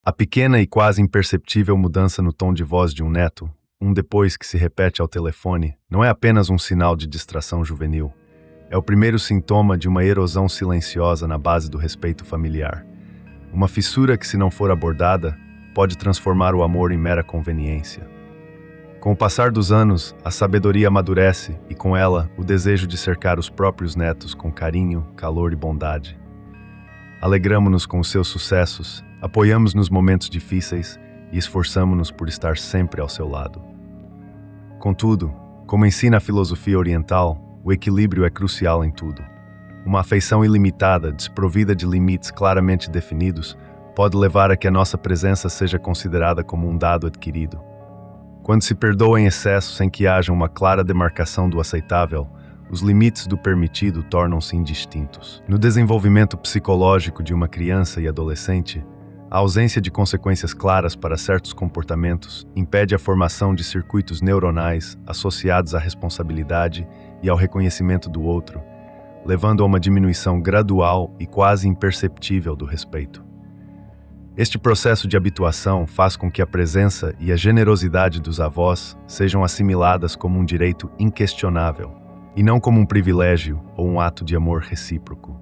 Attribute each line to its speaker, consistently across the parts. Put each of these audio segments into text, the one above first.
Speaker 1: A pequena e quase imperceptível mudança no tom de voz de um neto, um depois que se repete ao telefone, não é apenas um sinal de distração juvenil. É o primeiro sintoma de uma erosão silenciosa na base do respeito familiar. Uma fissura que, se não for abordada, pode transformar o amor em mera conveniência. Com o passar dos anos, a sabedoria amadurece e, com ela, o desejo de cercar os próprios netos com carinho, calor e bondade. Alegramo-nos com os seus sucessos, apoiamos nos momentos difíceis e esforçamo-nos por estar sempre ao seu lado. Contudo, como ensina a filosofia oriental, o equilíbrio é crucial em tudo. Uma afeição ilimitada, desprovida de limites claramente definidos, pode levar a que a nossa presença seja considerada como um dado adquirido. Quando se perdoa em excesso sem que haja uma clara demarcação do aceitável, os limites do permitido tornam-se indistintos. No desenvolvimento psicológico de uma criança e adolescente, a ausência de consequências claras para certos comportamentos impede a formação de circuitos neuronais associados à responsabilidade e ao reconhecimento do outro, levando a uma diminuição gradual e quase imperceptível do respeito. Este processo de habituação faz com que a presença e a generosidade dos avós sejam assimiladas como um direito inquestionável, e não como um privilégio ou um ato de amor recíproco.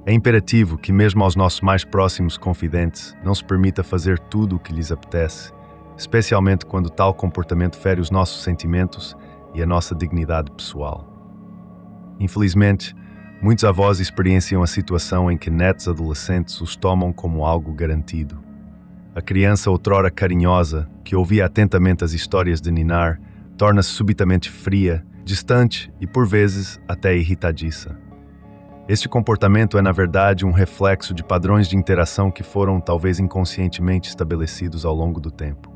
Speaker 1: É imperativo que, mesmo aos nossos mais próximos confidentes, não se permita fazer tudo o que lhes apetece, especialmente quando tal comportamento fere os nossos sentimentos e a nossa dignidade pessoal. Infelizmente, muitos avós experienciam a situação em que netos adolescentes os tomam como algo garantido. A criança outrora carinhosa, que ouvia atentamente as histórias de ninar, torna-se subitamente fria, distante e, por vezes, até irritadiça. Este comportamento é, na verdade, um reflexo de padrões de interação que foram, talvez inconscientemente, estabelecidos ao longo do tempo.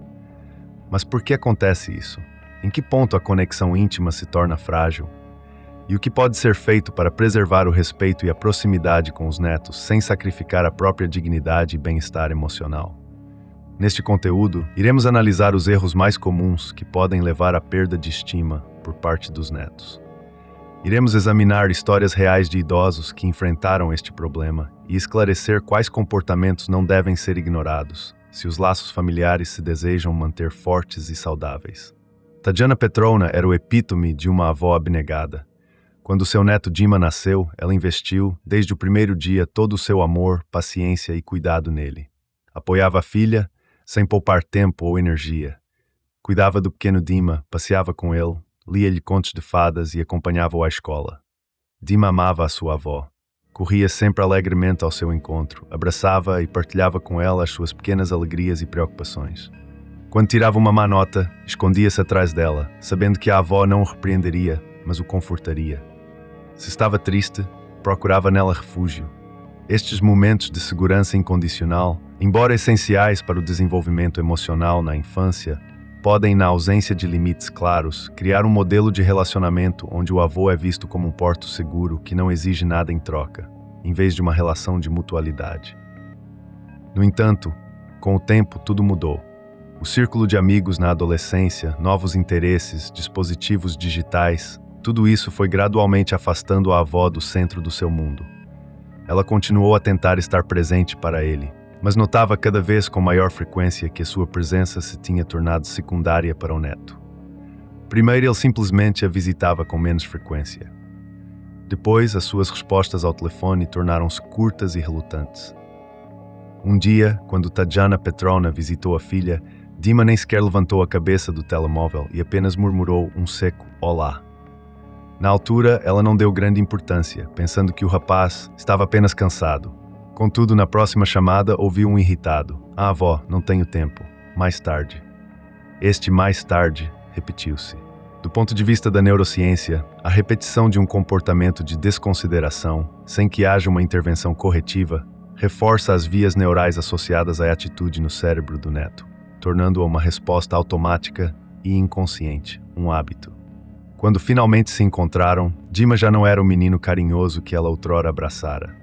Speaker 1: Mas por que acontece isso? Em que ponto a conexão íntima se torna frágil? E o que pode ser feito para preservar o respeito e a proximidade com os netos sem sacrificar a própria dignidade e bem-estar emocional? Neste conteúdo, iremos analisar os erros mais comuns que podem levar à perda de estima por parte dos netos. Iremos examinar histórias reais de idosos que enfrentaram este problema e esclarecer quais comportamentos não devem ser ignorados, se os laços familiares se desejam manter fortes e saudáveis. Tatiana Petrovna era o epítome de uma avó abnegada. Quando seu neto Dima nasceu, ela investiu, desde o primeiro dia, todo o seu amor, paciência e cuidado nele. Apoiava a filha, sem poupar tempo ou energia. Cuidava do pequeno Dima, passeava com ele, lia-lhe contos de fadas e acompanhava-o à escola. Dima amava a sua avó. Corria sempre alegremente ao seu encontro, abraçava-a e partilhava com ela as suas pequenas alegrias e preocupações. Quando tirava uma má nota, escondia-se atrás dela, sabendo que a avó não o repreenderia, mas o confortaria. Se estava triste, procurava nela refúgio. Estes momentos de segurança incondicional, embora essenciais para o desenvolvimento emocional na infância, podem, na ausência de limites claros, criar um modelo de relacionamento onde o avô é visto como um porto seguro que não exige nada em troca, em vez de uma relação de mutualidade. No entanto, com o tempo tudo mudou. O círculo de amigos na adolescência, novos interesses, dispositivos digitais, tudo isso foi gradualmente afastando a avó do centro do seu mundo. Ela continuou a tentar estar presente para ele, mas notava cada vez com maior frequência que a sua presença se tinha tornado secundária para o neto. Primeiro, ele simplesmente a visitava com menos frequência. Depois, as suas respostas ao telefone tornaram-se curtas e relutantes. Um dia, quando Tatiana Petrovna visitou a filha, Dima nem sequer levantou a cabeça do telemóvel e apenas murmurou um seco "Olá". Na altura, ela não deu grande importância, pensando que o rapaz estava apenas cansado. Contudo, na próxima chamada, ouviu um irritado: "Ah, avó, não tenho tempo. Mais tarde." Este mais tarde repetiu-se. Do ponto de vista da neurociência, a repetição de um comportamento de desconsideração, sem que haja uma intervenção corretiva, reforça as vias neurais associadas à atitude no cérebro do neto, tornando-a uma resposta automática e inconsciente, um hábito. Quando finalmente se encontraram, Dima já não era o menino carinhoso que ela outrora abraçara.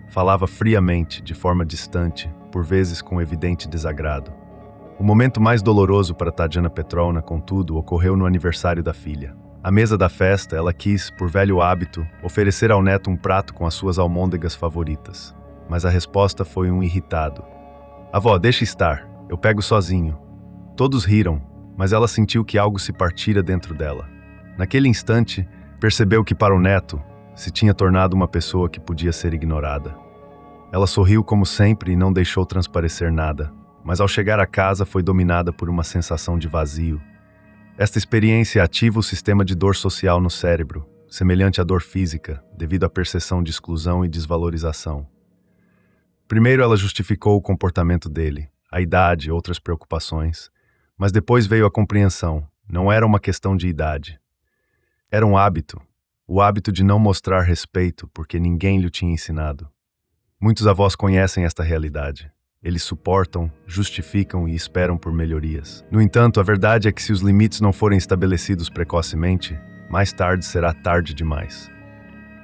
Speaker 1: Falava friamente, de forma distante, por vezes com evidente desagrado. O momento mais doloroso para Tatiana Petrovna, contudo, ocorreu no aniversário da filha. À mesa da festa, ela quis, por velho hábito, oferecer ao neto um prato com as suas almôndegas favoritas. Mas a resposta foi um irritado: Avó, deixa estar, eu pego sozinho. Todos riram, mas ela sentiu que algo se partira dentro dela. Naquele instante, percebeu que para o neto, se tinha tornado uma pessoa que podia ser ignorada. Ela sorriu como sempre e não deixou transparecer nada, mas ao chegar a casa foi dominada por uma sensação de vazio. Esta experiência ativa o sistema de dor social no cérebro, semelhante à dor física, devido à percepção de exclusão e desvalorização. Primeiro ela justificou o comportamento dele, a idade e outras preocupações, mas depois veio a compreensão, não era uma questão de idade. Era um hábito, o hábito de não mostrar respeito porque ninguém lhe tinha ensinado. Muitos avós conhecem esta realidade. Eles suportam, justificam e esperam por melhorias. No entanto, a verdade é que se os limites não forem estabelecidos precocemente, mais tarde será tarde demais.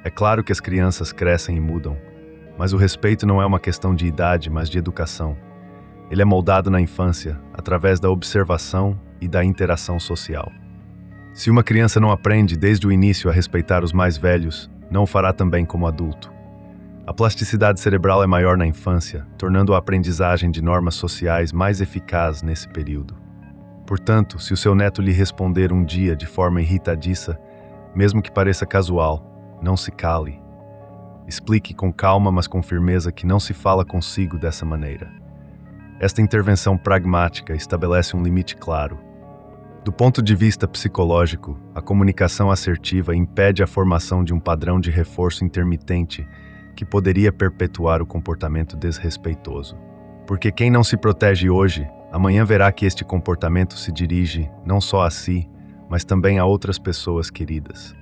Speaker 1: É claro que as crianças crescem e mudam, mas o respeito não é uma questão de idade, mas de educação. Ele é moldado na infância, através da observação e da interação social. Se uma criança não aprende desde o início a respeitar os mais velhos, não o fará também como adulto. A plasticidade cerebral é maior na infância, tornando a aprendizagem de normas sociais mais eficaz nesse período. Portanto, se o seu neto lhe responder um dia de forma irritadiça, mesmo que pareça casual, não se cale. Explique com calma, mas com firmeza que não se fala consigo dessa maneira. Esta intervenção pragmática estabelece um limite claro. Do ponto de vista psicológico, a comunicação assertiva impede a formação de um padrão de reforço intermitente que poderia perpetuar o comportamento desrespeitoso. Porque quem não se protege hoje, amanhã verá que este comportamento se dirige não só a si, mas também a outras pessoas queridas.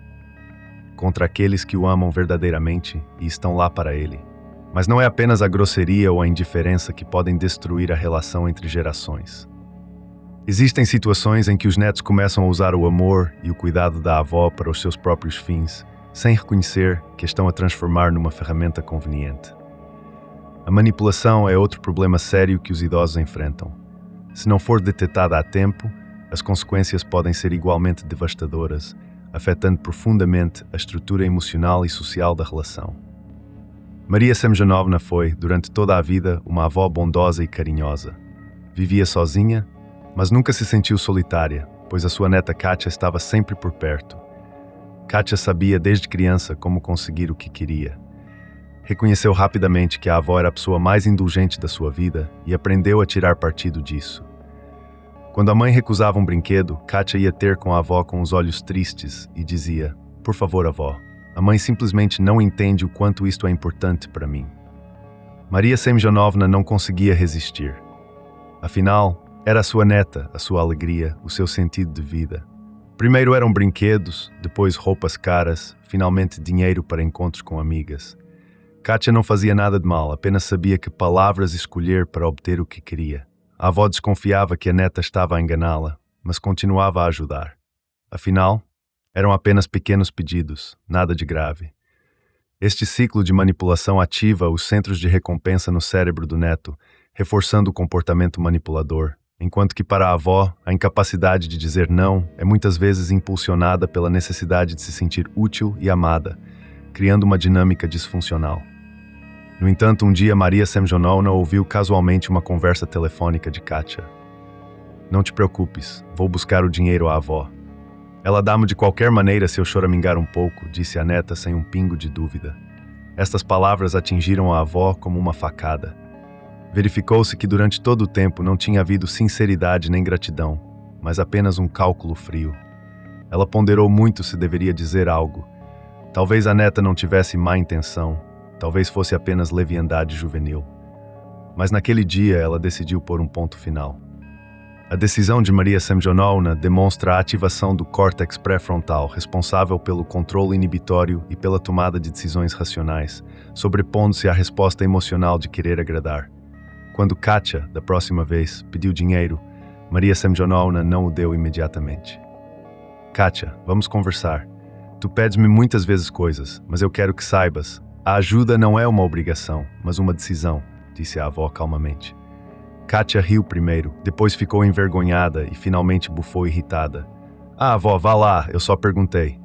Speaker 1: Contra aqueles que o amam verdadeiramente e estão lá para ele. Mas não é apenas a grosseria ou a indiferença que podem destruir a relação entre gerações. Existem situações em que os netos começam a usar o amor e o cuidado da avó para os seus próprios fins, sem reconhecer que estão a transformar numa ferramenta conveniente. A manipulação é outro problema sério que os idosos enfrentam. Se não for detetada a tempo, as consequências podem ser igualmente devastadoras, afetando profundamente a estrutura emocional e social da relação. Maria Semjonovna foi, durante toda a vida, uma avó bondosa e carinhosa. Vivia sozinha, mas nunca se sentiu solitária, pois a sua neta Kátia estava sempre por perto. Kátia sabia desde criança como conseguir o que queria. Reconheceu rapidamente que a avó era a pessoa mais indulgente da sua vida e aprendeu a tirar partido disso. Quando a mãe recusava um brinquedo, Kátia ia ter com a avó com os olhos tristes e dizia: "Por favor, avó, a mãe simplesmente não entende o quanto isto é importante para mim." Maria Semjonovna não conseguia resistir. Afinal, era a sua neta, a sua alegria, o seu sentido de vida. Primeiro eram brinquedos, depois roupas caras, finalmente dinheiro para encontros com amigas. Kátia não fazia nada de mal, apenas sabia que palavras escolher para obter o que queria. A avó desconfiava que a neta estava a enganá-la, mas continuava a ajudar. Afinal, eram apenas pequenos pedidos, nada de grave. Este ciclo de manipulação ativa os centros de recompensa no cérebro do neto, reforçando o comportamento manipulador, enquanto que para a avó, a incapacidade de dizer não é muitas vezes impulsionada pela necessidade de se sentir útil e amada, criando uma dinâmica disfuncional. No entanto, um dia Maria Semjonovna ouviu casualmente uma conversa telefônica de Kátia. "Não te preocupes, vou buscar o dinheiro à avó. Ela dá-me de qualquer maneira se eu choramingar um pouco", disse a neta sem um pingo de dúvida. Estas palavras atingiram a avó como uma facada. Verificou-se que durante todo o tempo não tinha havido sinceridade nem gratidão, mas apenas um cálculo frio. Ela ponderou muito se deveria dizer algo. Talvez a neta não tivesse má intenção, talvez fosse apenas leviandade juvenil. Mas naquele dia ela decidiu pôr um ponto final. A decisão de Maria Semjonovna demonstra a ativação do córtex pré-frontal, responsável pelo controle inibitório e pela tomada de decisões racionais, sobrepondo-se à resposta emocional de querer agradar. Quando Kátia, da próxima vez, pediu dinheiro, Maria Semjonovna não o deu imediatamente. "Kátia, vamos conversar. Tu pedes-me muitas vezes coisas, mas eu quero que saibas, a ajuda não é uma obrigação, mas uma decisão", disse a avó calmamente. Kátia riu primeiro, depois ficou envergonhada e finalmente bufou irritada. "Ah, avó, vá lá, eu só perguntei."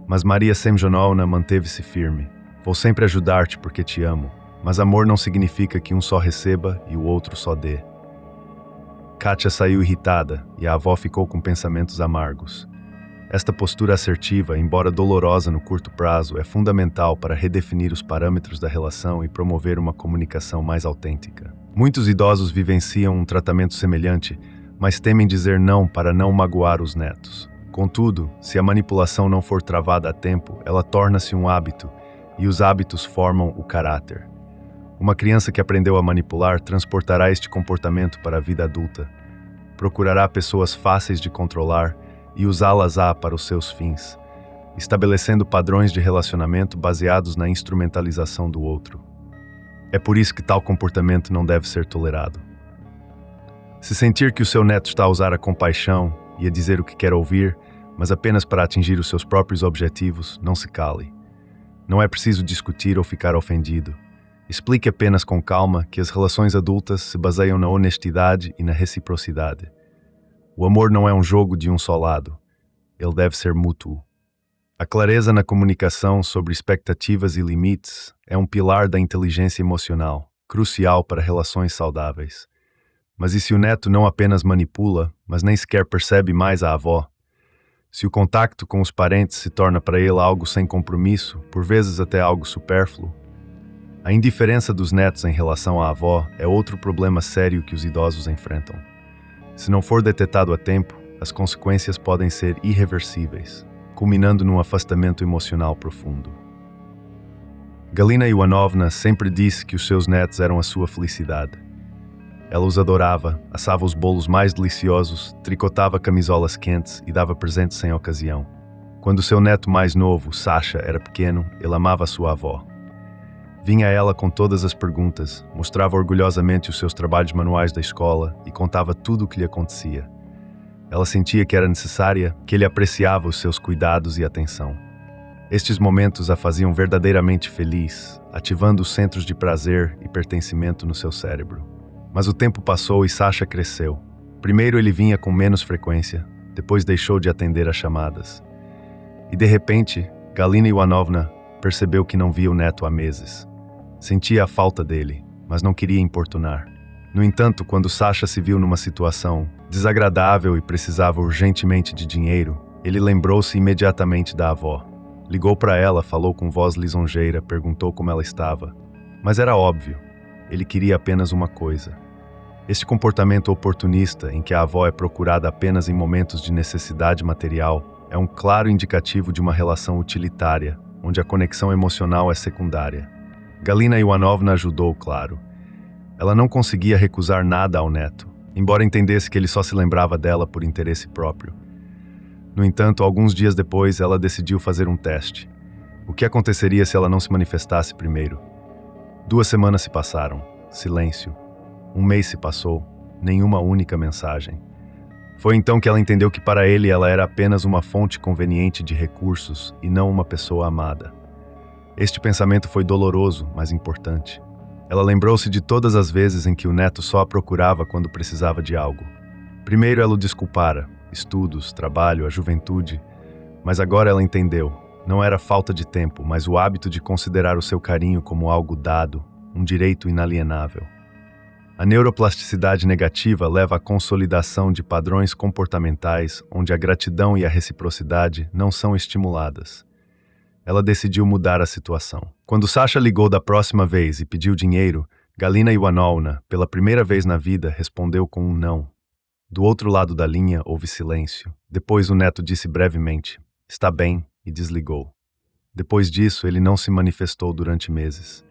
Speaker 1: Mas Maria Semjonovna manteve-se firme. "Vou sempre ajudar-te porque te amo, Mas amor não significa que um só receba e o outro só dê. Kátia saiu irritada e a avó ficou com pensamentos amargos. Esta postura assertiva, embora dolorosa no curto prazo, é fundamental para redefinir os parâmetros da relação e promover uma comunicação mais autêntica. Muitos idosos vivenciam um tratamento semelhante, mas temem dizer não para não magoar os netos. Contudo, se a manipulação não for travada a tempo, ela torna-se um hábito, e os hábitos formam o caráter. Uma criança que aprendeu a manipular transportará este comportamento para a vida adulta. Procurará pessoas fáceis de controlar e usá-las para os seus fins, estabelecendo padrões de relacionamento baseados na instrumentalização do outro. É por isso que tal comportamento não deve ser tolerado. Se sentir que o seu neto está a usar a compaixão e a dizer o que quer ouvir, mas apenas para atingir os seus próprios objetivos, não se cale. Não é preciso discutir ou ficar ofendido. Explique apenas com calma que as relações adultas se baseiam na honestidade e na reciprocidade. O amor não é um jogo de um só lado. Ele deve ser mútuo. A clareza na comunicação sobre expectativas e limites é um pilar da inteligência emocional, crucial para relações saudáveis. Mas e se o neto não apenas manipula, mas nem sequer percebe mais a avó? Se o contacto com os parentes se torna para ele algo sem compromisso, por vezes até algo supérfluo? A indiferença dos netos em relação à avó é outro problema sério que os idosos enfrentam. Se não for detetado a tempo, as consequências podem ser irreversíveis, culminando num afastamento emocional profundo. Galina Ivanovna sempre disse que os seus netos eram a sua felicidade. Ela os adorava, assava os bolos mais deliciosos, tricotava camisolas quentes e dava presentes sem ocasião. Quando seu neto mais novo, Sasha, era pequeno, ele amava a sua avó. Vinha a ela com todas as perguntas, mostrava orgulhosamente os seus trabalhos manuais da escola e contava tudo o que lhe acontecia. Ela sentia que era necessária, que ele apreciava os seus cuidados e atenção. Estes momentos a faziam verdadeiramente feliz, ativando os centros de prazer e pertencimento no seu cérebro. Mas o tempo passou e Sasha cresceu. Primeiro ele vinha com menos frequência, depois deixou de atender às chamadas. E de repente, Galina Ivanovna percebeu que não via o neto há meses. Sentia a falta dele, mas não queria importunar. No entanto, quando Sasha se viu numa situação desagradável e precisava urgentemente de dinheiro, ele lembrou-se imediatamente da avó. Ligou para ela, falou com voz lisonjeira, perguntou como ela estava. Mas era óbvio, ele queria apenas uma coisa. Este comportamento oportunista, em que a avó é procurada apenas em momentos de necessidade material, é um claro indicativo de uma relação utilitária, onde a conexão emocional é secundária. Galina Ivanovna ajudou, claro. Ela não conseguia recusar nada ao neto, embora entendesse que ele só se lembrava dela por interesse próprio. No entanto, alguns dias depois, ela decidiu fazer um teste. O que aconteceria se ela não se manifestasse primeiro? 2 semanas se passaram. Silêncio. 1 mês se passou. Nenhuma única mensagem. Foi então que ela entendeu que para ele ela era apenas uma fonte conveniente de recursos e não uma pessoa amada. Este pensamento foi doloroso, mas importante. Ela lembrou-se de todas as vezes em que o neto só a procurava quando precisava de algo. Primeiro ela o desculpara, estudos, trabalho, a juventude, mas agora ela entendeu. Não era falta de tempo, mas o hábito de considerar o seu carinho como algo dado, um direito inalienável. A neuroplasticidade negativa leva à consolidação de padrões comportamentais onde a gratidão e a reciprocidade não são estimuladas. Ela decidiu mudar a situação. Quando Sasha ligou da próxima vez e pediu dinheiro, Galina Ivanovna, pela primeira vez na vida, respondeu com um não. Do outro lado da linha houve silêncio. Depois o neto disse brevemente, "Está bem", e desligou. Depois disso, ele não se manifestou durante meses.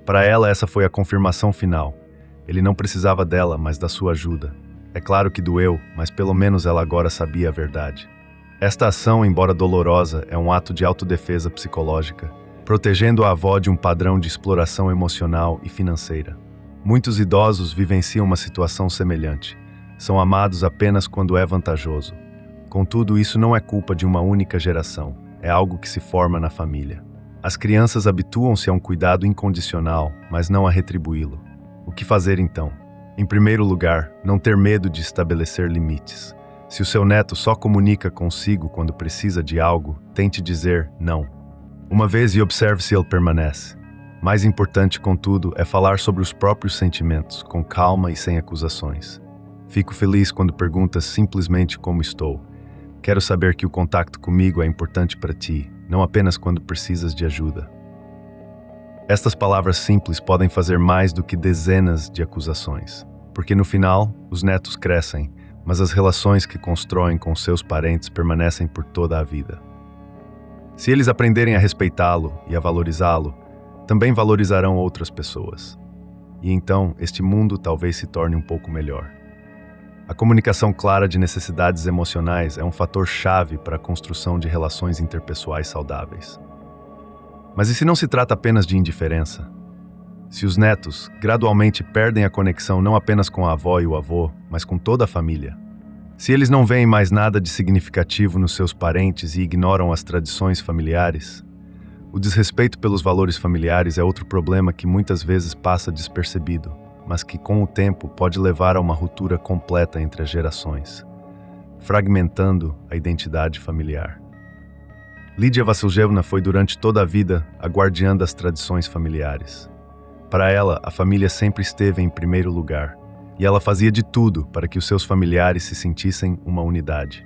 Speaker 1: Para ela, essa foi a confirmação final. Ele não precisava dela, mas da sua ajuda. É claro que doeu, mas pelo menos ela agora sabia a verdade. Esta ação, embora dolorosa, é um ato de autodefesa psicológica, protegendo a avó de um padrão de exploração emocional e financeira. Muitos idosos vivenciam uma situação semelhante. São amados apenas quando é vantajoso. Contudo, isso não é culpa de uma única geração. É algo que se forma na família. As crianças habituam-se a um cuidado incondicional, mas não a retribuí-lo. O que fazer então? Em primeiro lugar, não ter medo de estabelecer limites. Se o seu neto só comunica consigo quando precisa de algo, tente dizer não. Uma vez e observe se ele permanece. Mais importante, contudo, é falar sobre os próprios sentimentos, com calma e sem acusações. Fico feliz quando perguntas simplesmente como estou. Quero saber que o contato comigo é importante para ti, não apenas quando precisas de ajuda. Estas palavras simples podem fazer mais do que dezenas de acusações, porque no final, os netos crescem, mas as relações que constroem com seus parentes permanecem por toda a vida. Se eles aprenderem a respeitá-lo e a valorizá-lo, também valorizarão outras pessoas. E então, este mundo talvez se torne um pouco melhor. A comunicação clara de necessidades emocionais é um fator chave para a construção de relações interpessoais saudáveis. Mas e se não se trata apenas de indiferença? Se os netos gradualmente perdem a conexão não apenas com a avó e o avô, mas com toda a família? Se eles não veem mais nada de significativo nos seus parentes e ignoram as tradições familiares? O desrespeito pelos valores familiares é outro problema que muitas vezes passa despercebido, mas que com o tempo pode levar a uma ruptura completa entre as gerações, fragmentando a identidade familiar. Lídia Vassiljevna foi durante toda a vida a guardiã das tradições familiares. Para ela, a família sempre esteve em primeiro lugar, e ela fazia de tudo para que os seus familiares se sentissem uma unidade.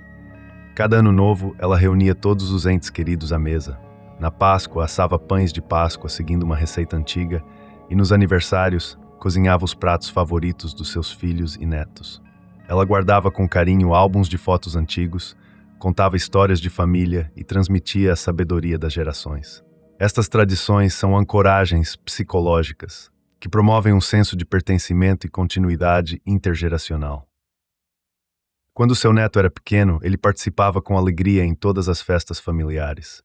Speaker 1: Cada ano novo, ela reunia todos os entes queridos à mesa. Na Páscoa, assava pães de Páscoa seguindo uma receita antiga, e nos aniversários, cozinhava os pratos favoritos dos seus filhos e netos. Ela guardava com carinho álbuns de fotos antigos, contava histórias de família e transmitia a sabedoria das gerações. Estas tradições são ancoragens psicológicas, que promovem um senso de pertencimento e continuidade intergeracional. Quando seu neto era pequeno, ele participava com alegria em todas as festas familiares.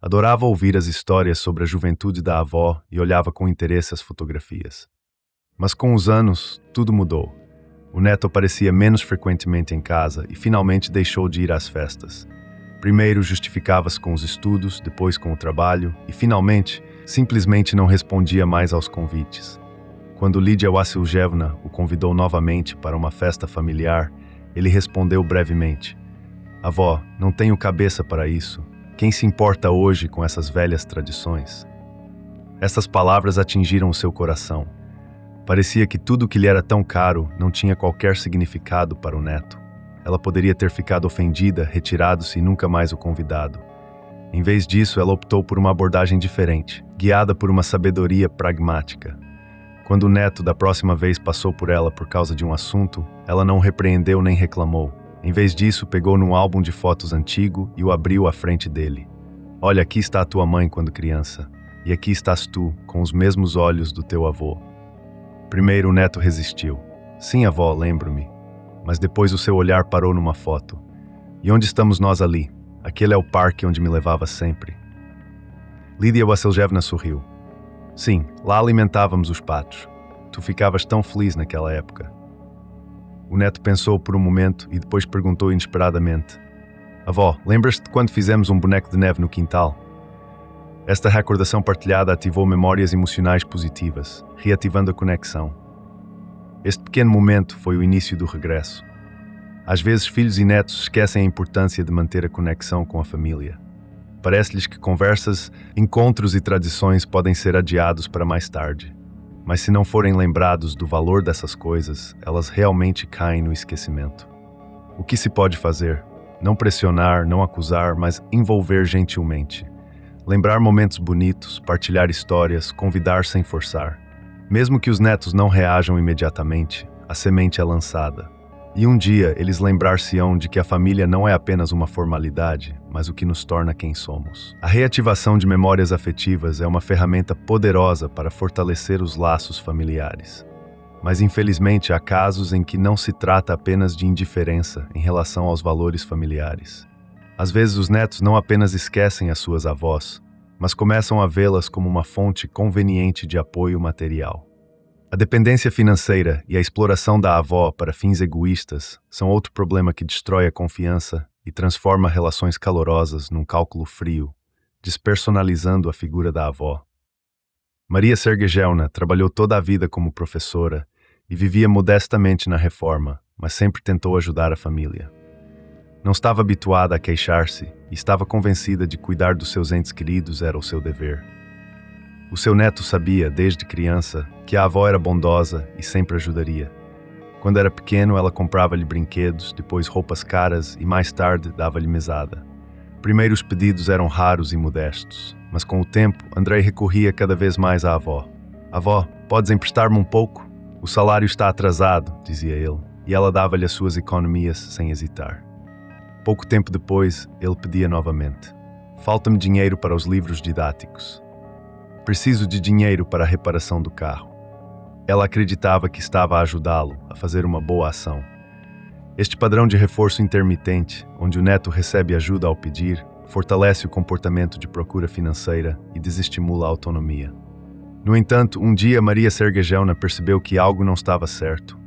Speaker 1: Adorava ouvir as histórias sobre a juventude da avó e olhava com interesse as fotografias. Mas com os anos, tudo mudou. O neto aparecia menos frequentemente em casa e finalmente deixou de ir às festas. Primeiro justificava-se com os estudos, depois com o trabalho e, finalmente, simplesmente não respondia mais aos convites. Quando Lídia Vassiljevna o convidou novamente para uma festa familiar, ele respondeu brevemente: "Avó, não tenho cabeça para isso. Quem se importa hoje com essas velhas tradições?" Essas palavras atingiram o seu coração. Parecia que tudo que lhe era tão caro não tinha qualquer significado para o neto. Ela poderia ter ficado ofendida, retirado-se e nunca mais o convidado. Em vez disso, ela optou por uma abordagem diferente, guiada por uma sabedoria pragmática. Quando o neto da próxima vez passou por ela por causa de um assunto, ela não o repreendeu nem reclamou. Em vez disso, pegou num álbum de fotos antigo e o abriu à frente dele. "Olha, aqui está a tua mãe quando criança, e aqui estás tu, com os mesmos olhos do teu avô." Primeiro o neto resistiu. "Sim, avó, lembro-me." Mas depois o seu olhar parou numa foto. "E onde estamos nós ali? Aquele é o parque onde me levava sempre." Lídia Vassiljevna sorriu. "Sim, lá alimentávamos os patos. Tu ficavas tão feliz naquela época." O neto pensou por um momento e depois perguntou inesperadamente: "Avó, lembras-te de quando fizemos um boneco de neve no quintal?" Esta recordação partilhada ativou memórias emocionais positivas, reativando a conexão. Este pequeno momento foi o início do regresso. Às vezes, filhos e netos esquecem a importância de manter a conexão com a família. Parece-lhes que conversas, encontros e tradições podem ser adiados para mais tarde. Mas se não forem lembrados do valor dessas coisas, elas realmente caem no esquecimento. O que se pode fazer? Não pressionar, não acusar, mas envolver gentilmente. Lembrar momentos bonitos, partilhar histórias, convidar sem forçar. Mesmo que os netos não reajam imediatamente, a semente é lançada. E um dia eles lembrar-se-ão de que a família não é apenas uma formalidade, mas o que nos torna quem somos. A reativação de memórias afetivas é uma ferramenta poderosa para fortalecer os laços familiares. Mas infelizmente há casos em que não se trata apenas de indiferença em relação aos valores familiares. Às vezes os netos não apenas esquecem as suas avós, mas começam a vê-las como uma fonte conveniente de apoio material. A dependência financeira e a exploração da avó para fins egoístas são outro problema que destrói a confiança e transforma relações calorosas num cálculo frio, despersonalizando a figura da avó. Maria Sergejevna trabalhou toda a vida como professora e vivia modestamente na reforma, mas sempre tentou ajudar a família. Não estava habituada a queixar-se e estava convencida de cuidar dos seus entes queridos era o seu dever. O seu neto sabia, desde criança, que a avó era bondosa e sempre ajudaria. Quando era pequeno, ela comprava-lhe brinquedos, depois roupas caras e mais tarde dava-lhe mesada. Primeiro os pedidos eram raros e modestos, mas com o tempo, Andrei recorria cada vez mais à avó. "Avó, podes emprestar-me um pouco? O salário está atrasado", dizia ele, e ela dava-lhe as suas economias sem hesitar. Pouco tempo depois, ele pedia novamente: "Falta-me dinheiro para os livros didáticos. Preciso de dinheiro para a reparação do carro." Ela acreditava que estava a ajudá-lo a fazer uma boa ação. Este padrão de reforço intermitente, onde o neto recebe ajuda ao pedir, fortalece o comportamento de procura financeira e desestimula a autonomia. No entanto, um dia Maria Sergejevna percebeu que algo não estava certo.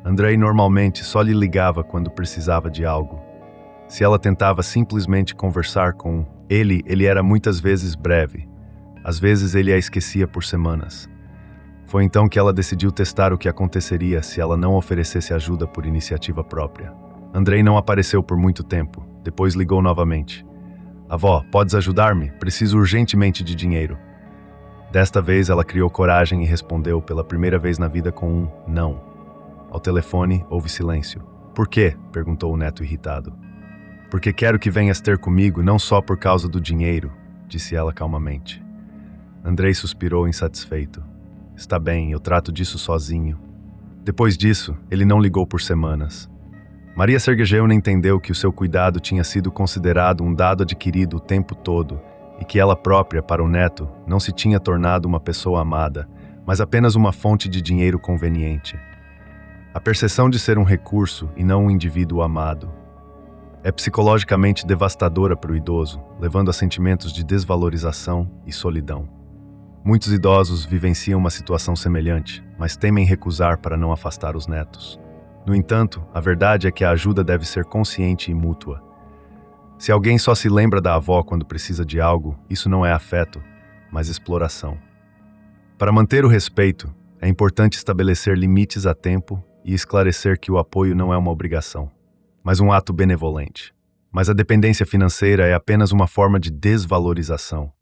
Speaker 1: Andrei normalmente só lhe ligava quando precisava de algo. Se ela tentava simplesmente conversar com ele era muitas vezes breve. Às vezes ele a esquecia por semanas. Foi então que ela decidiu testar o que aconteceria se ela não oferecesse ajuda por iniciativa própria. Andrei não apareceu por muito tempo. Depois ligou novamente. "Avó, podes ajudar-me? Preciso urgentemente de dinheiro." Desta vez ela criou coragem e respondeu pela primeira vez na vida com um não. Ao telefone houve silêncio. "Por quê?" perguntou o neto irritado. "Porque quero que venhas ter comigo não só por causa do dinheiro", disse ela calmamente. Andrei suspirou insatisfeito. "Está bem, eu trato disso sozinho." Depois disso, ele não ligou por semanas. Maria Sergejevna entendeu que o seu cuidado tinha sido considerado um dado adquirido o tempo todo e que ela própria, para o neto, não se tinha tornado uma pessoa amada, mas apenas uma fonte de dinheiro conveniente. A percepção de ser um recurso e não um indivíduo amado é psicologicamente devastadora para o idoso, levando a sentimentos de desvalorização e solidão. Muitos idosos vivenciam uma situação semelhante, mas temem recusar para não afastar os netos. No entanto, a verdade é que a ajuda deve ser consciente e mútua. Se alguém só se lembra da avó quando precisa de algo, isso não é afeto, mas exploração. Para manter o respeito, é importante estabelecer limites a tempo e esclarecer que o apoio não é uma obrigação, mas um ato benevolente. Mas a dependência financeira é apenas uma forma de desvalorização.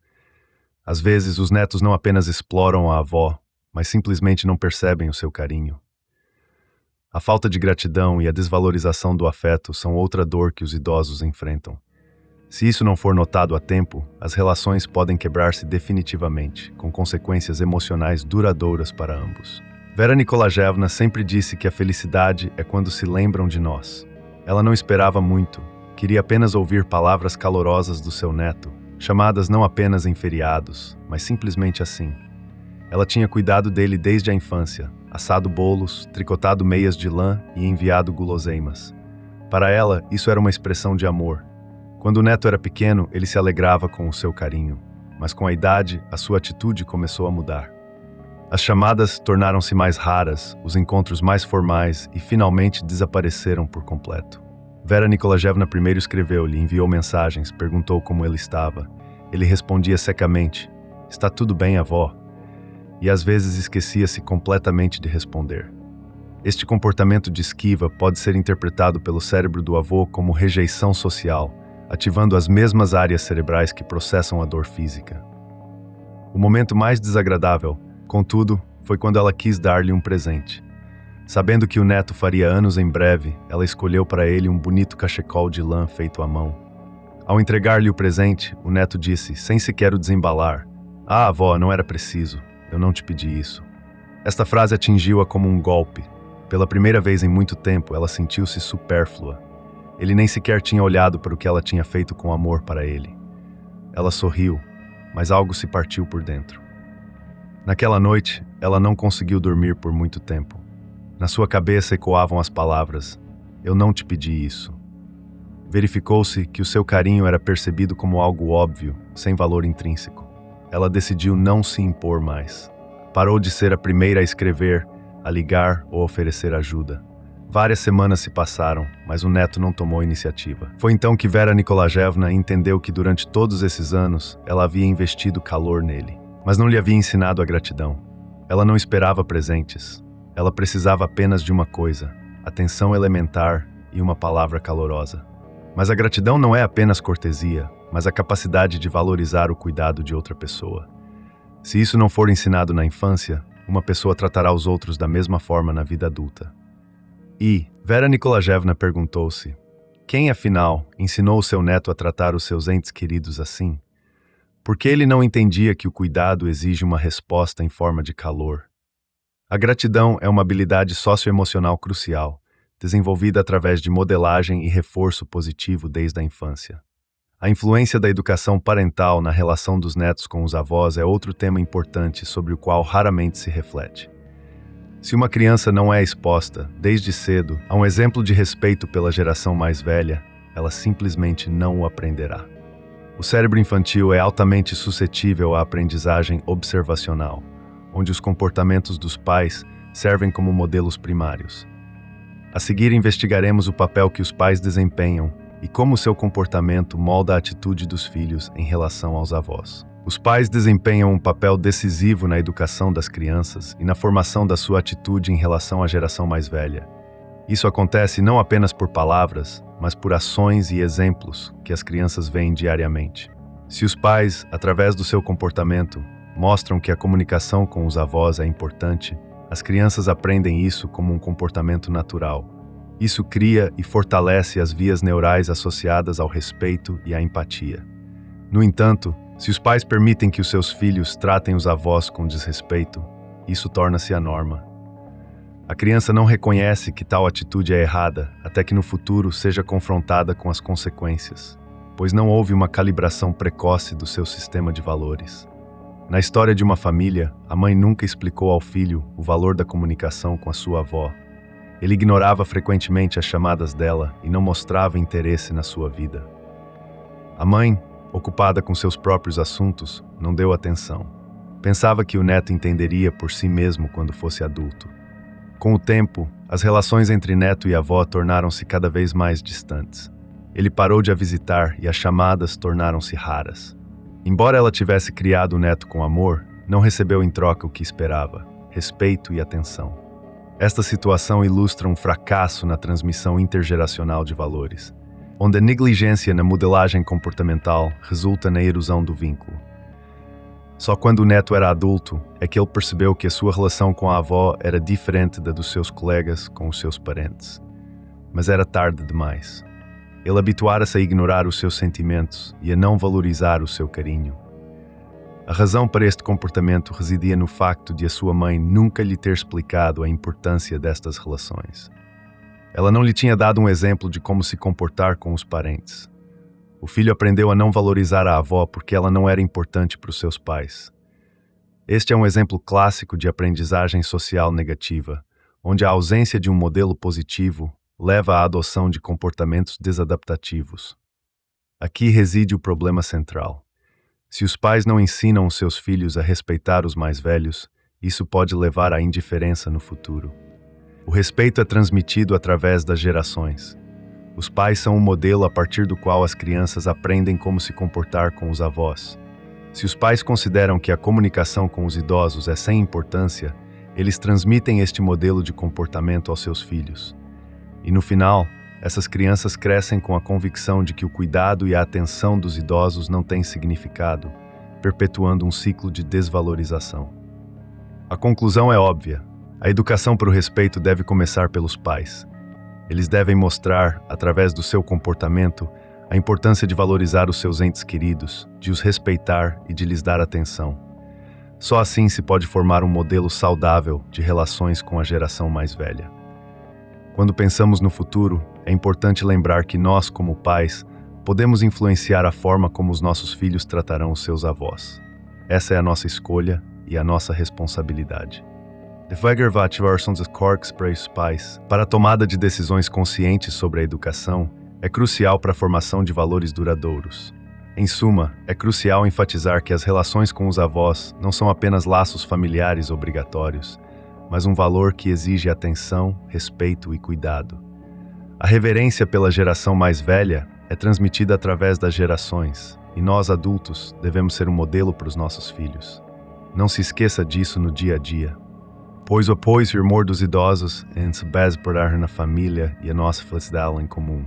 Speaker 1: Às vezes, os netos não apenas exploram a avó, mas simplesmente não percebem o seu carinho. A falta de gratidão e a desvalorização do afeto são outra dor que os idosos enfrentam. Se isso não for notado a tempo, as relações podem quebrar-se definitivamente, com consequências emocionais duradouras para ambos. Vera Nikolajevna sempre disse que a felicidade é quando se lembram de nós. Ela não esperava muito, queria apenas ouvir palavras calorosas do seu neto, chamadas não apenas em feriados, mas simplesmente assim. Ela tinha cuidado dele desde a infância, assado bolos, tricotado meias de lã e enviado guloseimas. Para ela, isso era uma expressão de amor. Quando o neto era pequeno, ele se alegrava com o seu carinho, mas com a idade, a sua atitude começou a mudar. As chamadas tornaram-se mais raras, os encontros mais formais e finalmente desapareceram por completo. Vera Nikolajevna primeiro escreveu-lhe, enviou mensagens, perguntou como ele estava. Ele respondia secamente: "Está tudo bem, avó?" E às vezes esquecia-se completamente de responder. Este comportamento de esquiva pode ser interpretado pelo cérebro do avô como rejeição social, ativando as mesmas áreas cerebrais que processam a dor física. O momento mais desagradável, contudo, foi quando ela quis dar-lhe um presente. Sabendo que o neto faria anos em breve, ela escolheu para ele um bonito cachecol de lã feito à mão. Ao entregar-lhe o presente, o neto disse, sem sequer o desembalar: "Ah, avó, não era preciso. Eu não te pedi isso." Esta frase atingiu-a como um golpe. Pela primeira vez em muito tempo, ela sentiu-se supérflua. Ele nem sequer tinha olhado para o que ela tinha feito com amor para ele. Ela sorriu, mas algo se partiu por dentro. Naquela noite, ela não conseguiu dormir por muito tempo. Na sua cabeça ecoavam as palavras: "Eu não te pedi isso." Verificou-se que o seu carinho era percebido como algo óbvio, sem valor intrínseco. Ela decidiu não se impor mais. Parou de ser a primeira a escrever, a ligar ou oferecer ajuda. Várias semanas se passaram, mas o neto não tomou iniciativa. Foi então que Vera Nikolajevna entendeu que durante todos esses anos ela havia investido calor nele, mas não lhe havia ensinado a gratidão. Ela não esperava presentes. Ela precisava apenas de uma coisa: atenção elementar e uma palavra calorosa. Mas a gratidão não é apenas cortesia, mas a capacidade de valorizar o cuidado de outra pessoa. Se isso não for ensinado na infância, uma pessoa tratará os outros da mesma forma na vida adulta. E Vera Nikolajevna perguntou-se: quem, afinal, ensinou seu neto a tratar os seus entes queridos assim? Porque ele não entendia que o cuidado exige uma resposta em forma de calor. A gratidão é uma habilidade socioemocional crucial, desenvolvida através de modelagem e reforço positivo desde a infância. A influência da educação parental na relação dos netos com os avós é outro tema importante sobre o qual raramente se reflete. Se uma criança não é exposta, desde cedo, a um exemplo de respeito pela geração mais velha, ela simplesmente não o aprenderá. O cérebro infantil é altamente suscetível à aprendizagem observacional, onde os comportamentos dos pais servem como modelos primários. A seguir, investigaremos o papel que os pais desempenham e como seu comportamento molda a atitude dos filhos em relação aos avós. Os pais desempenham um papel decisivo na educação das crianças e na formação da sua atitude em relação à geração mais velha. Isso acontece não apenas por palavras, mas por ações e exemplos que as crianças veem diariamente. Se os pais, através do seu comportamento, mostram que a comunicação com os avós é importante, as crianças aprendem isso como um comportamento natural. Isso cria e fortalece as vias neurais associadas ao respeito e à empatia. No entanto, se os pais permitem que os seus filhos tratem os avós com desrespeito, isso torna-se a norma. A criança não reconhece que tal atitude é errada até que no futuro seja confrontada com as consequências, pois não houve uma calibração precoce do seu sistema de valores. Na história de uma família, a mãe nunca explicou ao filho o valor da comunicação com a sua avó. Ele ignorava frequentemente as chamadas dela e não mostrava interesse na sua vida. A mãe, ocupada com seus próprios assuntos, não deu atenção. Pensava que o neto entenderia por si mesmo quando fosse adulto. Com o tempo, as relações entre neto e avó tornaram-se cada vez mais distantes. Ele parou de a visitar e as chamadas tornaram-se raras. Embora ela tivesse criado o neto com amor, não recebeu em troca o que esperava: respeito e atenção. Esta situação ilustra um fracasso na transmissão intergeracional de valores, onde a negligência na modelagem comportamental resulta na erosão do vínculo. Só quando o neto era adulto é que ele percebeu que a sua relação com a avó era diferente da dos seus colegas com os seus parentes. Mas era tarde demais. Ele habituara-se a ignorar os seus sentimentos e a não valorizar o seu carinho. A razão para este comportamento residia no facto de a sua mãe nunca lhe ter explicado a importância destas relações. Ela não lhe tinha dado um exemplo de como se comportar com os parentes. O filho aprendeu a não valorizar a avó porque ela não era importante para os seus pais. Este é um exemplo clássico de aprendizagem social negativa, onde a ausência de um modelo positivo leva à adoção de comportamentos desadaptativos. Aqui reside o problema central. Se os pais não ensinam os seus filhos a respeitar os mais velhos, isso pode levar à indiferença no futuro. O respeito é transmitido através das gerações. Os pais são um modelo a partir do qual as crianças aprendem como se comportar com os avós. Se os pais consideram que a comunicação com os idosos é sem importância, eles transmitem este modelo de comportamento aos seus filhos. E no final, essas crianças crescem com a convicção de que o cuidado e a atenção dos idosos não têm significado, perpetuando um ciclo de desvalorização. A conclusão é óbvia. A educação para o respeito deve começar pelos pais. Eles devem mostrar, através do seu comportamento, a importância de valorizar os seus entes queridos, de os respeitar e de lhes dar atenção. Só assim se pode formar um modelo saudável de relações com a geração mais velha. Quando pensamos no futuro, é importante lembrar que nós, como pais, podemos influenciar a forma como os nossos filhos tratarão os seus avós. Essa é a nossa escolha e a nossa responsabilidade. Para a tomada de decisões conscientes sobre a educação, é crucial para a formação de valores duradouros. Em suma, é crucial enfatizar que as relações com os avós não são apenas laços familiares obrigatórios, mas um valor que exige atenção, respeito e cuidado. A reverência pela geração mais velha é transmitida através das gerações, e nós, adultos, devemos ser um modelo para os nossos filhos. Não se esqueça disso no dia a dia, pois o amor dos idosos é base para na família e a nossa felicidade em comum.